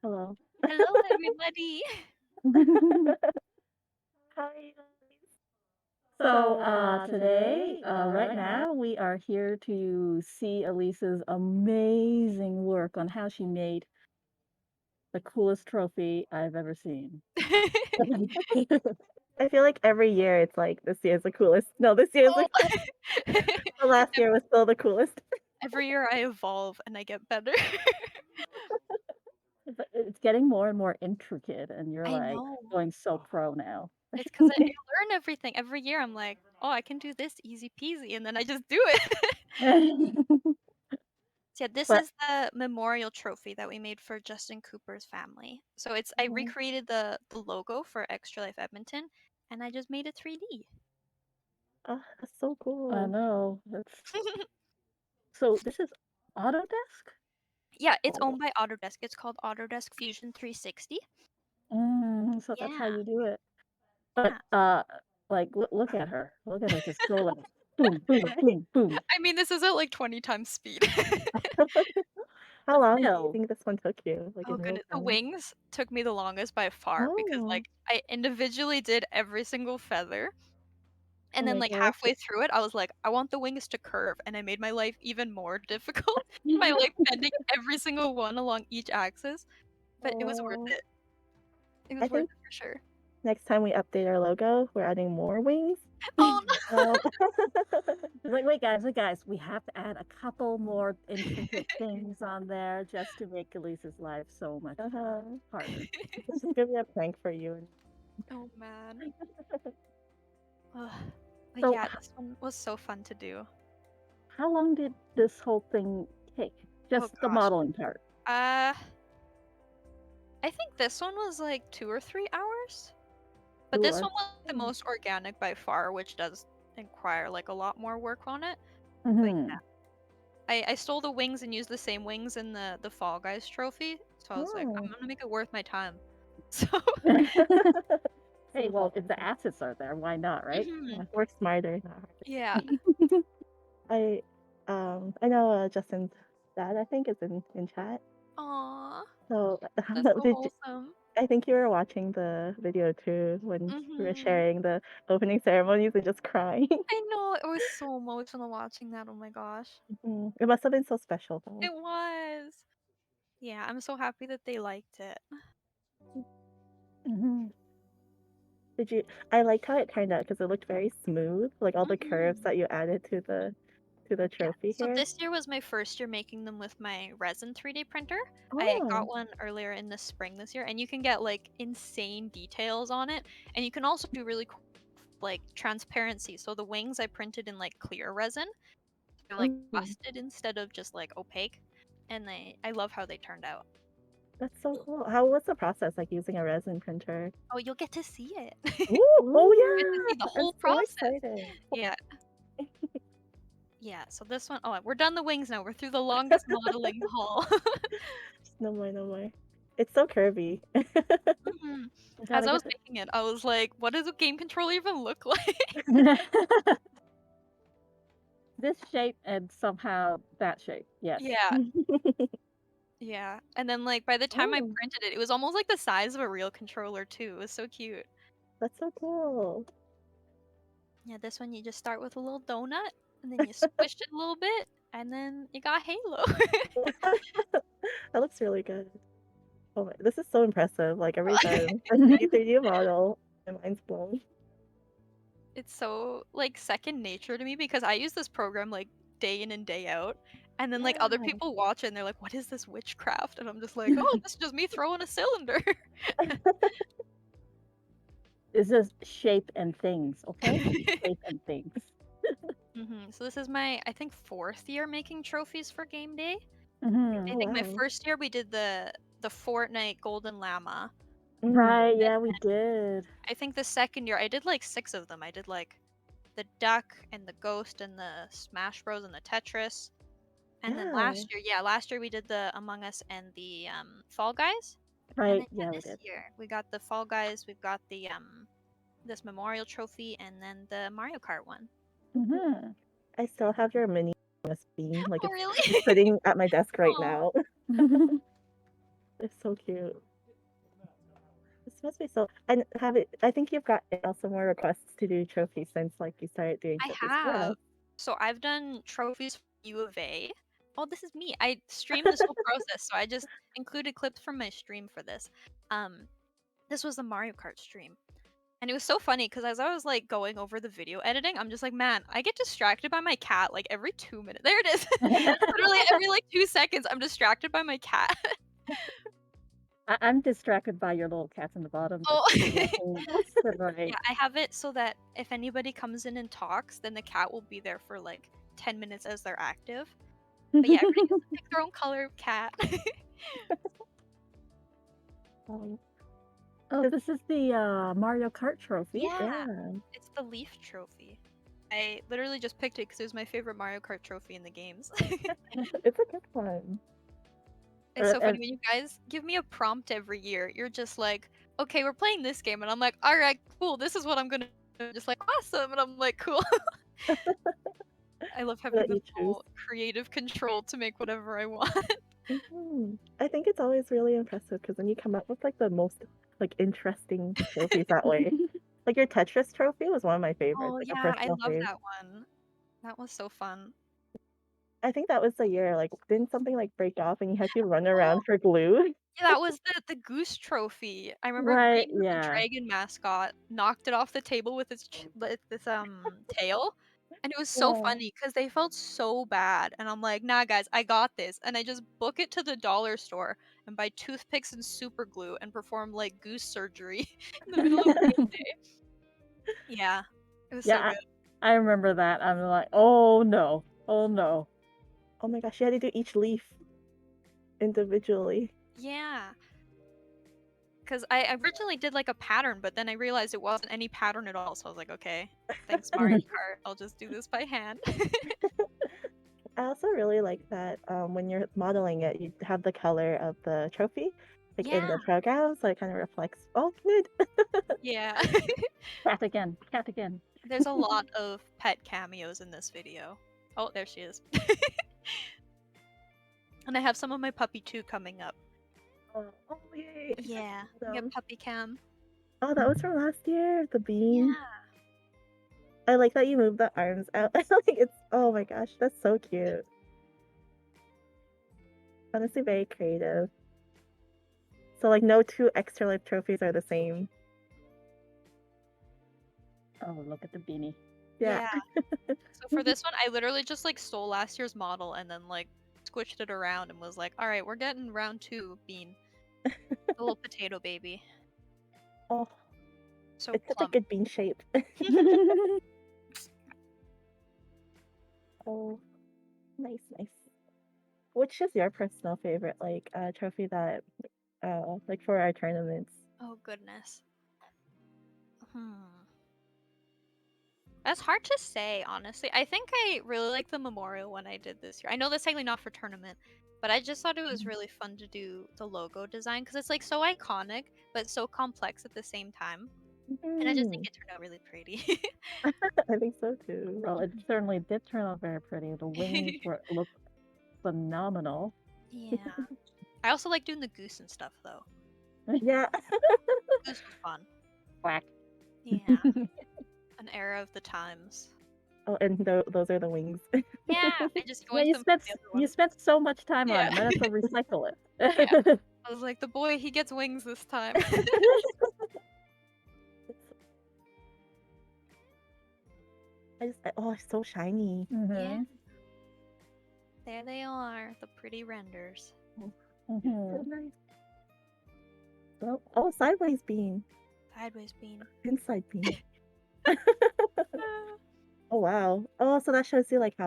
Hello. Hello, everybody. Hi, Elise. So, today, right now, we are here to see Elise's amazing work on how she made the coolest trophy I've ever seen. I feel like every year it's like this year's the coolest. No, this year's the Oh. coolest. The last year was still the coolest. Every year I evolve and I get better. But it's getting more and more intricate, and you're I like know. going so pro now. It's because I learn everything. Every year I'm like, "Oh, I can do this easy peasy," and then I just do it. So, yeah, this But is the memorial trophy that we made for Justin Cooper's family. So it's I Mhm. recreated the logo for Extra Life Edmonton, and I just made it 3D. Oh, that's so cool. I know. This is Autodesk? Yeah, it's Oh. owned by Autodesk. It's called Autodesk Fusion 360. So that's how Yeah, you do it. But, yeah. like, look at her. Look at her just go like boom, boom, boom, boom. I mean, this is at like 20 times speed. How But long do you still. think this one took you, like, Oh in real goodness, the time? wings took me the longest by far because, Oh. like, I individually did every single feather, Oh and then, my like, gosh. halfway through it, I was like, "I want the wings to curve," and I made my life even more difficult by, like, bending every single one along each axis, but it was worth Oh. it. It I was worth think it for sure. next time we update our logo, we're adding more wings. Oh, no. Um, like, wait, guys, we have to add a couple more intricate things on there just to make Elise's life so much harder. This is gonna be a prank for you. Oh, man. Ugh. But So, yeah, this one was so fun to do. how long did this whole thing take? Oh Just the gosh. modeling part. Uh, I think this one was, like, 2 or 3 hours? But Ooh, this one was the most organic by far, which does require, like, a lot more work on it. But Mhm. yeah, I stole the wings and used the same wings in the Fall Guys trophy, so I was like, "I'm Oh. gonna make it worth my time." So Hey, well, if the assets are there, why not, right? Mhm. Yeah, work smarter, not Yeah. harder. I I know Justin's dad, I think, is in chat. Aw, So that's so did you, wholesome. I think you were watching the video too when we were Mhm. sharing the opening ceremonies and just crying. I know, it was so emotional watching that, oh my gosh. It must have been so special though. It was. Yeah, I'm so happy that they liked it. Mhm. Did you I liked how it turned out because it looked very smooth, like all the curves Mhm. that you added to the Yeah, trophy so here. this year was my first year making them with my Resin 3D printer. I got Oh. one earlier in the spring this year, and you can get like insane details on it. And you can also do really cool, like transparency. So the wings I printed in like clear resin, they're like Mhm. busted instead of just like opaque. And I love how they turned out. That's so cool. How was the process, like, using a resin printer? Oh, you'll get to see it. Ooh! Oh, You get to see the yeah! I'm whole so process. excited. Yeah, yeah. So this one, oh, we're done the wings now. We're through the longest modeling haul. No more, no more. It's so curvy. Mhm. You As gotta I get was making it, I was like, "What does a game controller even look like?" the this shape and somehow that shape, yes. Yeah, yeah, and then, like, by the time I Oh, printed it, it was almost like the size of a real controller too, it was so cute. that's so cool. Yeah, this one you just start with a little donut, and then you squish it a little bit, and then you got Halo. That looks really good. Oh my, this is so impressive, like, every time I see 3D model, my mind's blown. It's so, like, second nature to me because I use this program, like, day in and day out, and then, like, other Yeah. people watch it and they're like, "What is this witchcraft?" And I'm just like, "Oh, this is just me throwing a cylinder." It's just shape and things, okay? Shape and things. So this is my, I think, 4th year making trophies for game day. I Oh, think my wow. first year we did the Fortnite Golden Llama. Right, Then yeah, we did. I think the second year I did like 6 of them. I did like the duck and the ghost and the Smash Bros and the Tetris. And then Yeah. last year we did the Among Us and the Fall Guys. And then Right, yeah, yeah, we this did. year we got the Fall Guys, we've got the this memorial trophy and then the Mario Kart one. Mhm. I still have your mini USB, like, Oh, really? it's sitting at my desk right Aw. now. It's so cute. This must be so. And have it. I think you've got some more requests to do trophies since like you started doing I trophies for us. have. So I've done trophies for U of A. Oh, this is me. I streamed this whole process, so I just included clips from my stream for this. Um, this was the Mario Kart stream. And it was so funny because as I was like going over the video editing, I'm just like, man, I get distracted by my cat like every 2 minutes. There it is. Literally every like 2 seconds, I'm distracted by my cat. I'm distracted by your little cats in the bottom, Oh, just walking left and yeah, right. I have it so that if anybody comes in and talks, then the cat will be there for like 10 minutes as they're active. But yeah, everybody gets to pick their own color of cat. Um, oh, this is the Mario Kart trophy. Yeah, Yeah, it's the Leaf trophy. I literally just picked it because it was my favorite Mario Kart trophy in the games. it's a good one. It's so funny And when you guys give me a prompt every year. You're just like, okay, we're playing this game, and I'm like, all right, cool. This is what I'm gonna do. Just like awesome, and I'm like, cool. I love having let the you choose. full creative control to make whatever I want. I think it's always really impressive because then you come up with like the most like interesting trophies that way. Like your Tetris trophy was one of my favorites, Oh like a yeah, I personal love fave. that one. That was so fun. I think that was the year, like, didn't something, like, break off and you had to run around for glue? Yeah, that was the goose trophy. I remember Right, Green was the yeah. dragon mascot, knocked it off the table with its tail, and it was so Yeah. funny because they felt so bad, and I'm like, "Nah, guys, I got this," and I just book it to the dollar store and buy toothpicks and super glue and perform like goose surgery in the middle of game day. Yeah, it was so Yeah, good. I remember that. I'm like, "Oh, no. Oh, no." Oh my gosh, you had to do each leaf individually. Yeah, because I originally did like a pattern, but then I realized it wasn't any pattern at all, so I was like, "Okay, thanks Mario Kart, I'll just do this by hand." I also really like that, when you're modeling it, you have the color of the trophy, like, in Yeah. the program, so it kinda reflects oh, good. Yeah. Cat again, cat again. There's a lot of pet cameos in this video. Oh, there she is. And I have some of my puppy too coming up. Oh, yay. Yeah, we get puppy cam. Oh, that was from last year, the bean. Yeah. I like that you move the arms out. Like it's oh my gosh, that's so cute. Honestly, very creative. So like no two extra life trophies are the same. Oh, look at the beanie. Yeah. Yeah. So for this one, I literally just like stole last year's model and then like squished it around and was like, all right, we're getting round two bean. A little potato baby. Oh, So it's such a plump. good bean shape. Oh, nice, nice. Which is your personal favorite like trophy that like for our tournaments? Oh goodness. Hmm. That's hard to say, honestly. I think I really like the memorial one I did this year. I know that's technically not for tournament, but I just thought it was really fun to do the logo design because it's like so iconic, but so complex at the same time. And I just think Mhm. it turned out really pretty. I think so too. Well, it certainly did turn out very pretty. The wings were look phenomenal. Yeah. I also like doing the goose and stuff though. Yeah. Goose was fun. Quack. Yeah. An era of the times. Oh, and those are the wings. Yeah, I just Yeah, yoinked them from the other you one. spent so much time on Yeah. it. Might as well recycle Yeah. it. I was like, the boy, he gets wings this time. Oh, it's so shiny. Yeah. Mm-hmm. There they are, the pretty renders. Mm-hmm. So nice. Oh, sideways bean. Sideways bean. Inside bean. Oh wow. Oh, so that shows you like Yeah,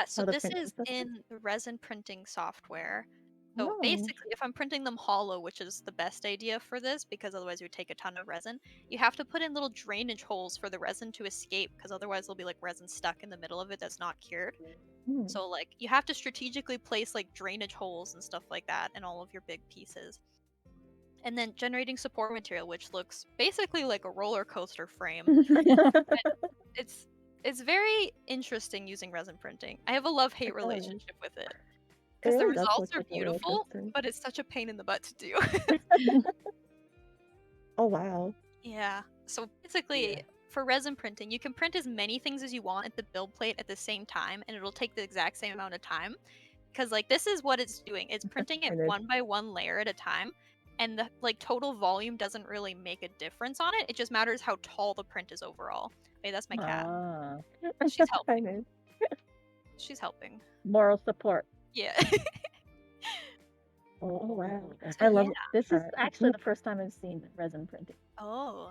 so how the this print is process is. in the resin printing software. So Oh. basically, if I'm printing them hollow, which is the best idea for this because otherwise it would take a ton of resin, you have to put in little drainage holes for the resin to escape because otherwise there'll be like resin stuck in the middle of it that's not cured. Hmm. So like you have to strategically place like drainage holes and stuff like that in all of your big pieces. And then generating support material, which looks basically like a roller coaster frame. It's it's very interesting using resin printing. I have a love-hate It does. relationship with it. It because the really does results look are like a roller beautiful, coaster. but it's such a pain in the butt to do. Oh, wow. Yeah. So basically, for resin printing, you can print as many things as you want at the build plate at the same time, and it'll take the exact same amount of time. Because like this is what it's doing. It's printing it Disappointed. one by one layer at a time, and the like total volume doesn't really make a difference on it. It just matters how tall the print is overall. Hey, that's my cat. Ah. She's I helping. know. She's helping. Moral support. Yeah. Oh, wow. So I yeah. love this is actually the first time I've seen resin printing. Oh.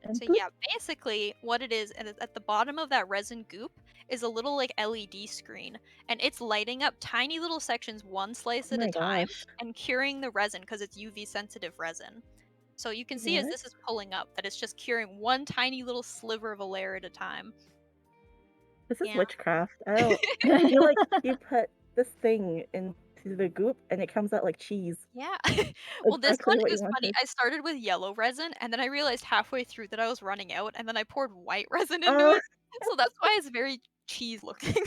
And So boop. yeah, basically what it is, and at the bottom of that resin goop is a little like LED screen, and it's lighting up tiny little sections one Oh slice at a my time gosh. and curing the resin because it's UV sensitive resin. So you can see as What? this is pulling up that it's just curing one tiny little sliver of a layer at a time. This is Yeah. witchcraft. I don't I feel like you put this thing into the goop and it comes out like cheese. Yeah. Well, this Exactly one what you is funny. wanted. I started with yellow resin and then I realized halfway through that I was running out and then I poured white resin into Oh, it. So that's why it's very cheese looking.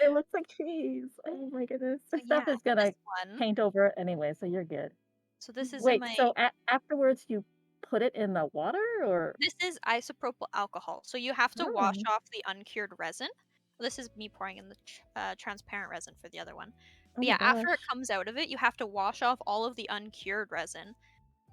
it looks like cheese. Oh my goodness. So This yeah, stuff is this gonna one. paint over it anyway, so you're good. So this is in Wait, my so afterwards you put it in the water or? This is isopropyl alcohol, so you have to wash Oh, off the uncured resin. This is me pouring in the transparent resin for the other one. oh But my yeah, after it gosh. comes out of it, you have to wash off all of the uncured resin,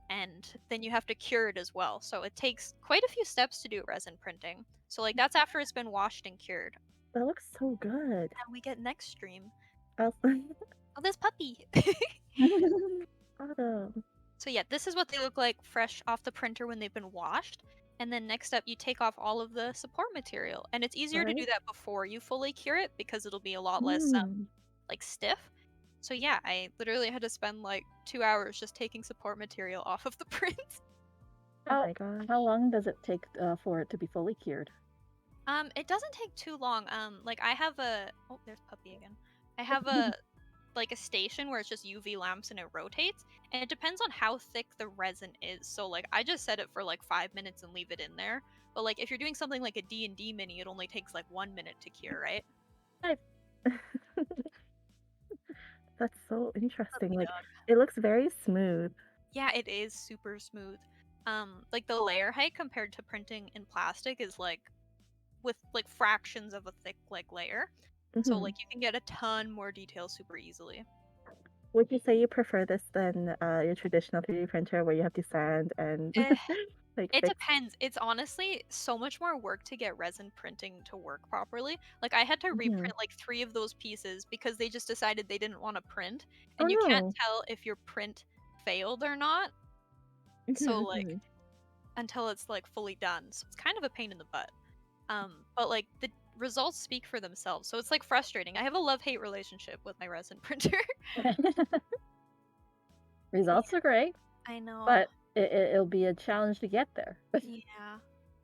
and then you have to cure it as well. So it takes quite a few steps to do resin printing. So like that's after it's been washed and cured. That looks so good. And we get next stream. Also, Oh, this puppy. Autumn. So yeah, this is what they look like fresh off the printer when they've been washed. And then next up, you take off all of the support material. And it's easier to Right? do that before you fully cure it because it'll be a lot less Mm. like stiff. So yeah, I literally had to spend like 2 hours just taking support material off of the print. Oh my gosh. How long does it take for it to be fully cured? It doesn't take too long. Like I have a oh, there's puppy again. I have a like a station where it's just UV lamps and it rotates, and it depends on how thick the resin is. So like I just set it for like 5 minutes and leave it in there. But like if you're doing something like a D&D mini, it only takes like 1 minute to cure, right? I- That's so interesting. Puppy Like, dog. it looks very smooth. Yeah, it is super smooth. Like the layer height compared to printing in plastic is like with like fractions of a thick like layer. So Hmm. like you can get a ton more detail super easily. Would you say you prefer this than your traditional 3D printer where you have to sand and Eh, like It fix? depends. It's honestly so much more work to get resin printing to work properly. Like I had to Hmm. reprint like 3 of those pieces because they just decided they didn't want to print, Oh and you can't no. tell if your print failed or not. So Hmm. like until it's like fully done. So it's kind of a pain in the butt. But like the results speak for themselves. So it's like frustrating. I have a love-hate relationship with my resin printer. Yeah, Results are great, I know. but it'll be a challenge to get there. Yeah.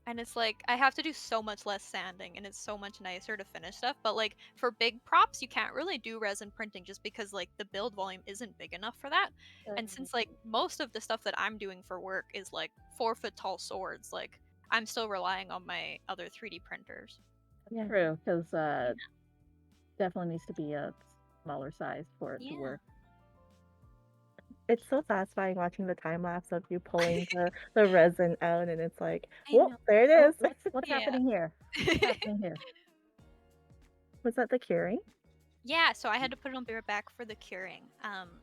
And it's like I have to do so much less sanding and it's so much nicer to finish stuff. But like for big props, you can't really do resin printing just because like the build volume isn't big enough for that. And since like most of the stuff that I'm doing for work is like 4 foot tall swords, like I'm still relying on my other 3D printers. Yeah. True, because Yeah. definitely needs to be a smaller size for it to Yeah. work. It's so satisfying watching the time lapse of you pulling the resin out, and it's like, I whoop, know. there it Oh, is. What's Yeah. happening here? What's happening here? Was that the curing? Yeah, so I had to put it on back for the curing.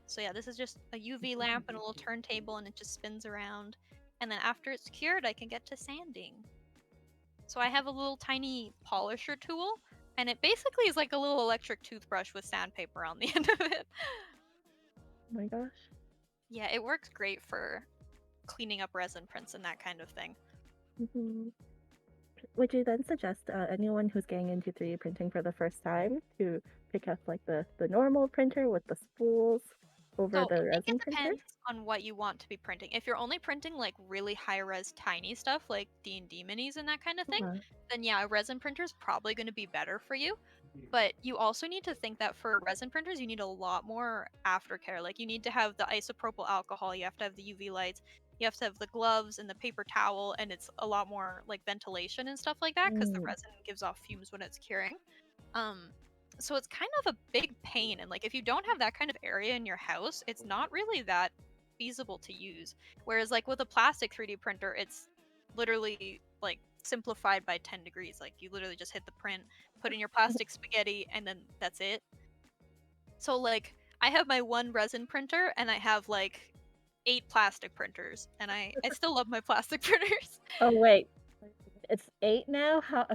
So yeah, this is just a UV lamp and a little turntable and it just spins around. And then after it's cured, I can get to sanding. So I have a little tiny polisher tool, and it basically is like a little electric toothbrush with sandpaper on the end of it. Oh my gosh. Yeah, it works great for cleaning up resin prints and that kind of thing. Hmm. Would you then suggest anyone who's getting into 3D printing for the first time to pick up like the normal printer with the spools over So I the think it resin printer? depends on what you want to be printing. If you're only printing like really high res tiny stuff like D&D minis and that kind of thing, Yeah. then yeah, a resin printer is probably going to be better for you. But you also need to think that for resin printers, you need a lot more aftercare. Like you need to have the isopropyl alcohol, you have to have the UV lights, you have to have the gloves and the paper towel, and it's a lot more like ventilation and stuff like that because the Mm. resin gives off fumes when it's curing. Um, So it's kind of a big pain, and like if you don't have that kind of area in your house, it's not really that feasible to use. Whereas like with a plastic 3D printer, it's literally like simplified by 10 degrees. Like you literally just hit the print, put in your plastic spaghetti, and then that's it. So like I have my one resin printer and I have like 8 plastic printers, and I still love my plastic printers. Oh wait, it's 8 now? How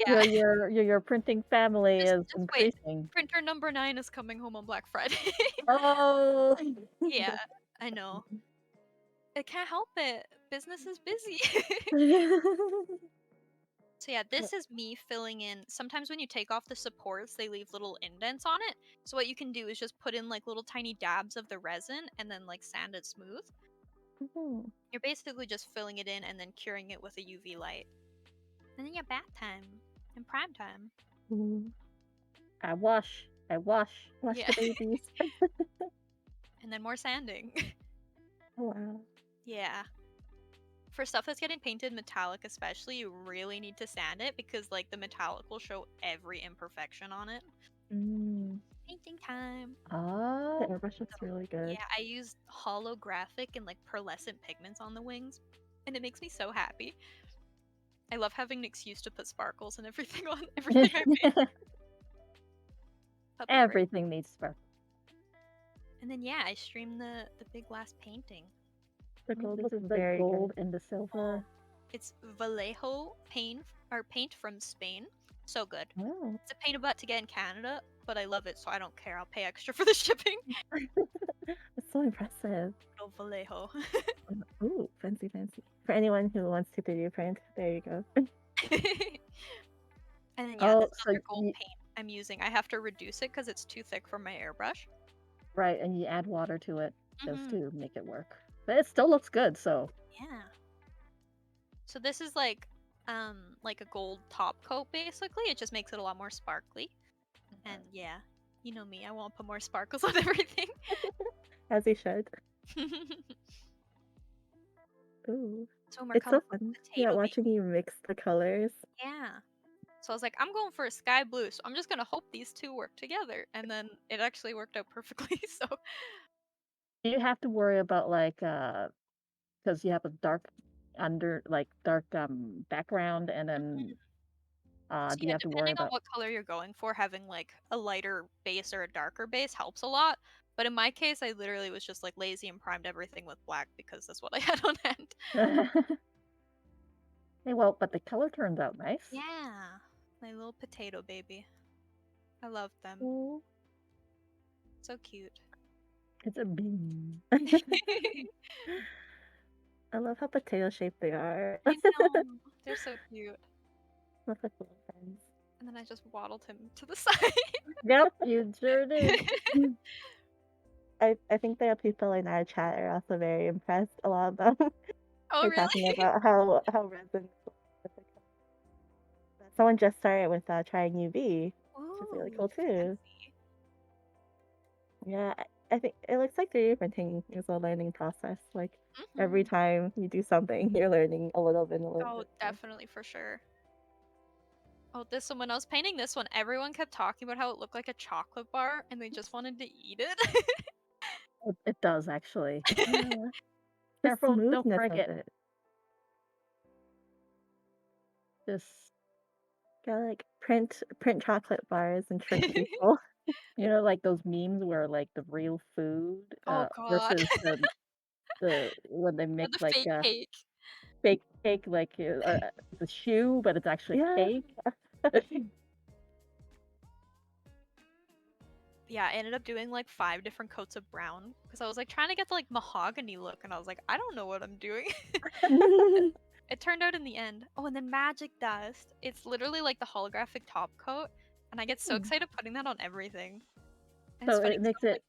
Yeah. your printing family is Just wait. increasing. Printer number 9 is coming home on Black Friday. Oh. Yeah, I know. I can't help it. Business is busy. So yeah, this is me filling in. Sometimes when you take off the supports, they leave little indents on it. So what you can do is just put in like little tiny dabs of the resin and then like sand it smooth. Mhm. You're basically just filling it in and then curing it with a UV light. And then yeah, bath time and prime time. Mhm. Wash Yeah. the babies. And then more sanding. Oh, wow. Yeah. For stuff that's getting painted metallic especially, you really need to sand it because like the metallic will show every imperfection on it. Mm. Painting time. The airbrush looks So, really good. yeah, I use holographic and like pearlescent pigments on the wings, and it makes me so happy. I love having an excuse to put sparkles and everything on everything I make. Puppy break. Everything needs sparkle. And then yeah, I stream the big last painting. The gold is very gold and the silver. It's Vallejo paint from Spain. So good. Oh. It's a pain about to get in Canada, but I love it, so I don't care. I'll pay extra for the shipping. It's so impressive. Oh, Vallejo. Ooh, fancy, fancy. For anyone who wants to 3D print, there you go. And then yeah, Oh, this so other gold you, paint I'm using. I have to reduce it because it's too thick for my airbrush. right, and you add water to it just Hmm. to make it work. But it still looks good, so. Yeah. So this is like a gold top coat basically. It just makes it a lot more sparkly. And yeah, you know me, I want to put more sparkles on everything. As you should. Ooh. So more It's so colorful fun. Yeah, potato watching baby. you mix the colors. Yeah. So I was like, I'm going for a sky blue, so I'm just gonna hope these two work together. And then it actually worked out perfectly. So Do you have to worry about like because you have a dark dark background and then So do you yeah, have to worry depending on about what color you're going for, having like a lighter base or a darker base helps a lot. But in my case, I literally was just like lazy and primed everything with black because that's what I had on hand. Hey, well, but the color turns out nice. Yeah, my little potato baby. I love them. Oh, So cute. it's a bean. I I love how potato shaped they are. know. They're so cute. Look like little friends. And then I just waddled him to the side. Yep, you sure did. I think there are people in our chat are also very impressed. A lot of them Oh, are really? talking about how resin. Someone just started with trying UV, which is really Ooh, cool too. fancy. Yeah, I think it looks like 3D printing is a learning process. Like every Hmm. time you do something, you're learning a little bit, a little Oh, bit more. definitely for sure. Oh, this one, when I was painting this one, everyone kept talking about how it looked like a chocolate bar and they just wanted to eat it. It does actually. The Careful, don't smoothness break of it. it. Just gotta like print chocolate bars and trick people. You know, like those memes where like the real food Oh god. versus the when they Or make the like fake cake. fake cake like the shoe, but it's actually Yeah. fake. Yeah, I ended up doing like 5 different coats of brown because I was like trying to get the like mahogany look and I was like, I don't know what I'm doing. It turned out in the end. Oh, and then magic dust. It's literally like the holographic top coat, and I get so Hmm. excited putting that on everything. And it's So funny it 'cause makes I was like, it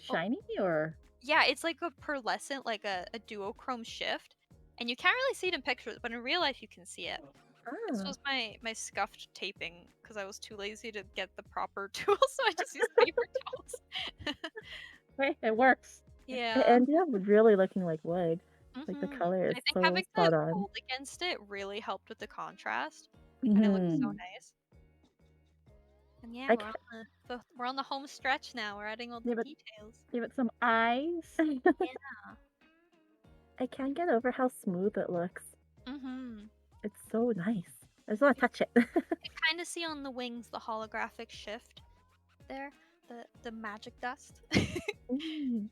oh, shiny or yeah, it's like a pearlescent, like a duochrome shift, and you can't really see it in pictures, but in real life you can see it. This ah, was my scuffed taping because I was too lazy to get the proper tools, so I just used paper towels. wait, it works. It Yeah. ended up really looking like wood. Like the Mhm. color is I think so having the spot on. gold against it really helped with the contrast, and it looks so Hmm. nice. And yeah, I we're on can't we're on the home stretch now. We're adding all the give it details. give it some eyes. Yeah. I can't get over how smooth it looks. Mm-hmm. It's so nice. I just want to touch it. You kind of see on the wings the holographic shift there, the magic dust. Mm.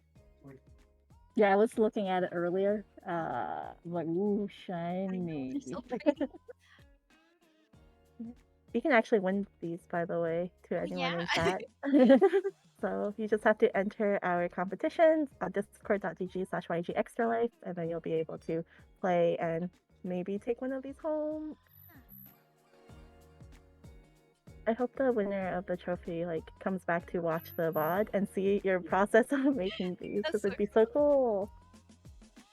Yeah, I was looking at it earlier. Oh, I'm like, ooh, I know they're shiny. so pretty. You can actually win these, by the way, to Oh anyone yeah. in chat. So you just have to enter our competitions on discord.gg/YG Extra Life, and then you'll be able to play and maybe take one of these home. I hope the winner of the trophy like comes back to watch the VOD and see your process of making these, That's because so it'd be so cool. cool.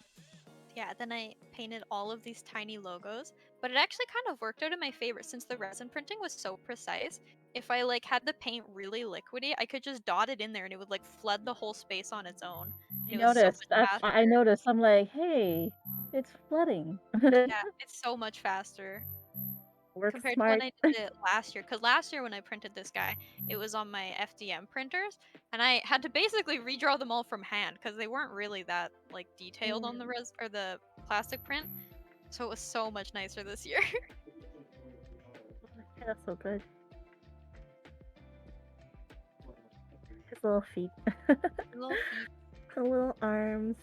Yeah, then I painted all of these tiny logos, but it actually kind of worked out in my favor since the resin printing was so precise. If I like had the paint really liquidy, I could just dot it in there and it would like flood the whole space on its own. I And it was so noticed. much I faster. noticed. I'm like, hey, it's flooding. Yeah, it's so much faster Work compared to when smart. I did it last year. Because last year when I printed this guy, it was on my FDM printers, and I had to basically redraw them all from hand because they weren't really that like detailed on the res or the plastic print. So it was so much nicer this year. That's so good. His little feet, Little feet. the little arms.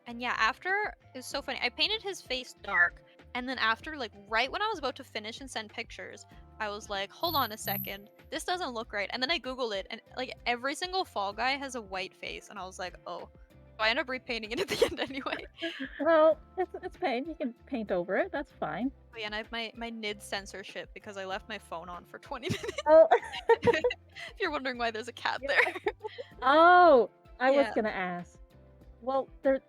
And yeah, after it was so funny. I painted his face dark, and then after, like right when I was about to finish and send pictures, I was like, "Hold on a second, this doesn't look right." And then I googled it, and like every single Fall Guy has a white face, and I was like, "Oh." So I ended up repainting it at the end anyway. Well, it's paint. You can paint over it. That's fine. Oh, yeah, and I have my nid censorship because I left my phone on for 20 minutes. Oh, If you're wondering why there's a cat there. oh, I was Yeah, gonna ask. Well,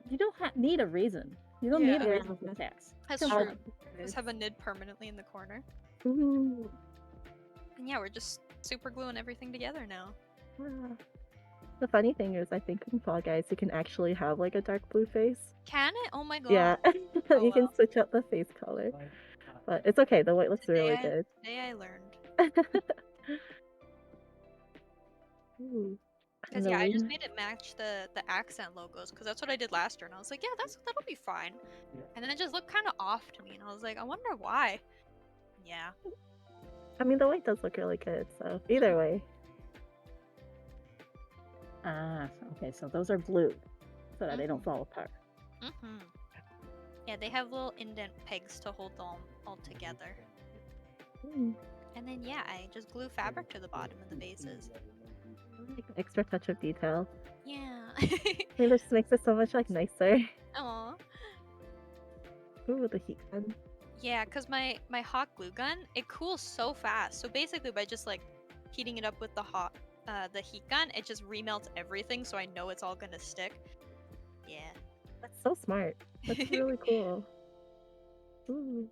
you don't need a reason. You don't need yeah, a reason for cats. that's Come true. on. Just have a nid permanently in the corner. Ooh. And yeah, we're just super gluing everything together now. Ah. The funny thing is, I think in Fall Guys you can actually have like a dark blue face. Can it? Oh my Yeah, god. Oh you can well. switch up the face color, but it's okay. The white looks Today really I good. today I learned. Ooh. And Cause the yeah, I just wing. made it match the accent logos because that's what I did last year, and I was like, yeah, that'll be fine. And then it just looked kind of off to me, and I was like, I wonder why. Yeah. I mean, the white does look really good. So either way. Ah, okay. So those are blue, so that they don't fall apart. Mhm. Yeah, they have little indent pegs to hold them all together. Mm. And then yeah, I just glue fabric to the bottom of the bases. Like an extra touch of detail. Yeah. It just makes it so much like nicer. Aw. Ooh, the heat gun. Yeah, cause my hot glue gun, it cools so fast. So basically, by just like heating it up with the heat gun, it just remelts everything, so I know it's all gonna stick. Yeah. That's so smart. That's really cool. Ooh.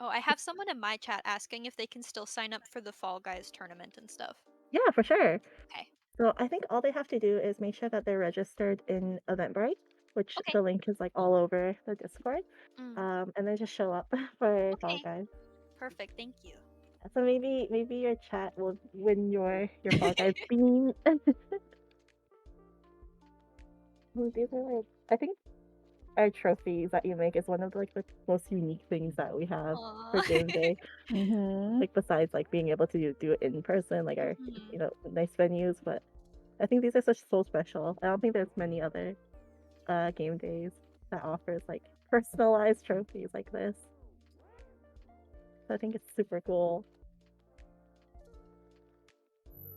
Oh, I have someone in my chat asking if they can still sign up for the Fall Guys tournament and stuff. Yeah, for sure. Okay. So I think all they have to do is make sure that they're registered in Eventbrite, which Okay. the link is like all over the Discord. Mm. And then just show up for Fall Okay. Guys. Perfect. Thank you. So maybe your chat will win your Fall Guys bean. Ooh, these are like, I think our trophies that you make is one of like the most unique things that we have for Aw. game day. Like besides like being able to do it in person, like our Mhm. nice venues, but I think these are so special. I don't think there's many other game days that offers like personalized trophies like this. So I think it's super cool.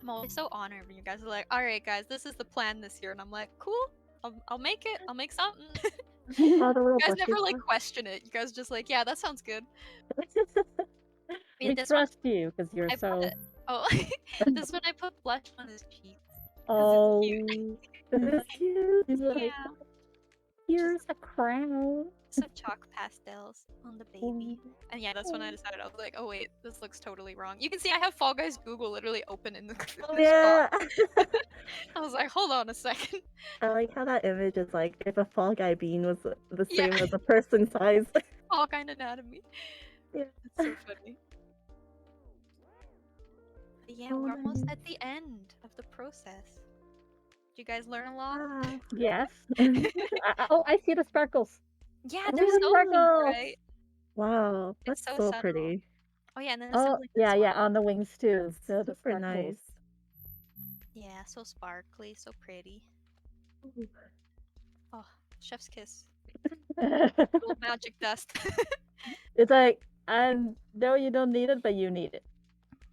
I'm always so honored when you guys are like, "All right, guys, this is the plan this year," and I'm like, "Cool. I'll make it. I'll make something." All the You little guys blushy never like stuff. question it. You guys just like, "Yeah, that sounds good." Yeah, We this one trust you because you're I so. put. Oh, this one I put blush on his cheeks because it's cute. Oh, it's cute. He's like, Yeah. Just here's a crown. some chalk pastels on the Oh, baby. And yeah, that's when I decided I was like, oh wait, this looks totally wrong. You can see I have Fall Guys Google literally open in the, in the shop. yeah. I was like, hold on a second. I like how that image is like if a Fall Guy bean was the Yeah, same as a person size. all kind of anatomy. Yeah. It's so funny. But yeah, Oh, we're almost nice. at the end of the process. Did you guys learn a lot? Ah, Yes. Oh, I see the sparkles. Yeah, I they're see the so neat, sparkles. right? wow, It's that's so so subtle. pretty. Oh yeah, and then Oh, assembling yeah, this one. yeah, on the wings too. So the Super sparkles. nice. Yeah, so sparkly, so pretty. Ooh. Oh, chef's kiss. Little magic dust. It's like, I know you don't need it, but you need it.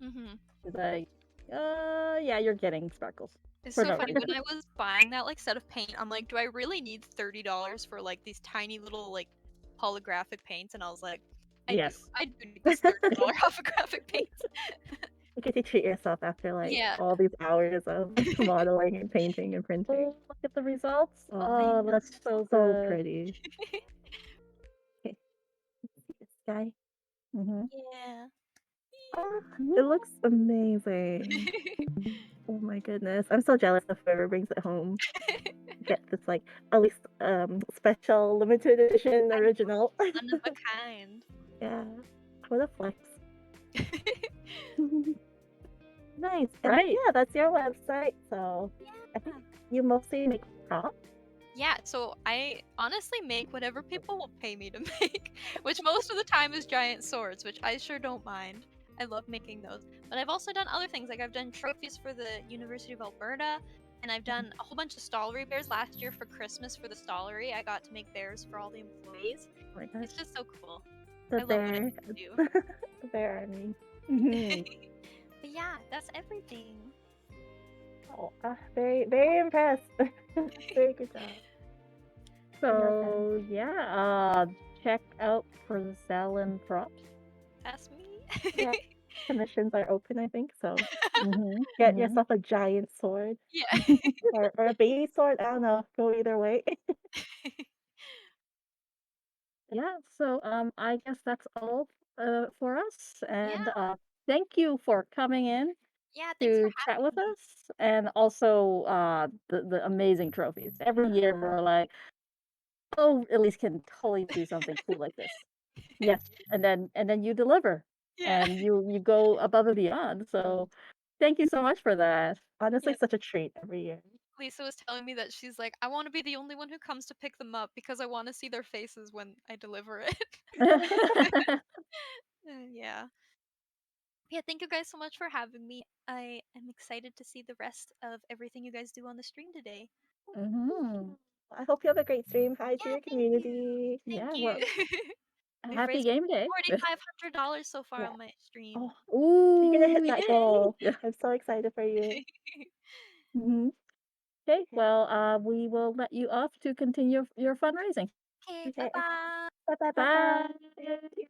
hmm It's like, yeah, you're getting sparkles It's for so no funny reason. when I was buying that like set of paint, I'm like, do I really need $30 for like these tiny little like holographic paints? And I was like, I do. Yes. I do need these $30 holographic paints. Because you treat yourself after like Yeah. all these hours of modeling and painting and printing. Oh, look at the results. Oh, I Oh, know. that's so so good. pretty. Okay, let's see this guy. Hmm. Yeah. Oh, it looks amazing. Oh my goodness. I'm so jealous of whoever brings it home. Get this like at least special limited edition I original. know. One of a kind. Yeah. What a flex. Nice. And Right. yeah, that's your website. So I think Yeah. you mostly make props. Yeah, so I honestly make whatever people will pay me to make, which most of the time is giant swords, which I sure don't mind. I love making those. But I've also done other things, like I've done trophies for the University of Alberta, and I've done a whole bunch of stollery bears last year for Christmas for the stollery. I got to make bears for all the employees. Oh my gosh. It's just so cool. The I love what I bear. do. The bear army. Hmm. But yeah, that's everything. Oh, very, very impressed. Very good job. Well done. So yeah, check out Porzellan Props. That's me. Yeah, commissions are open, I think. So Hmm. get Hmm. yourself a giant sword Yeah. or a baby sword. I don't know. Go either way. Yeah, so I guess that's all for us. Yeah. And thank you for coming in Yeah, thanks for to chat with having me. us, and also the amazing trophies. Every year we're like, oh, Elise can totally do something cool like this. Yes, and then you deliver, Yeah. and you go above and beyond. So thank you so much for that. Honestly, Yeah. such a treat every year. Lisa was telling me that she's like, I want to be the only one who comes to pick them up because I want to see their faces when I deliver it. Yeah. Yeah, thank you guys so much for having me. I am excited to see the rest of everything you guys do on the stream today. Hmm. I hope you have a great stream. Hi to Yeah, your thank you. community. Thank Yeah, well, you. We've happy raised game day. $4,500 so far Yeah. on my stream. Oh, you're gonna Ooh, hit that yay! goal. I'm so excited for you. Hmm. Okay, Okay. well, we will let you off to continue your fundraising. Okay, Okay. bye-bye. Bye bye bye Bye. bye.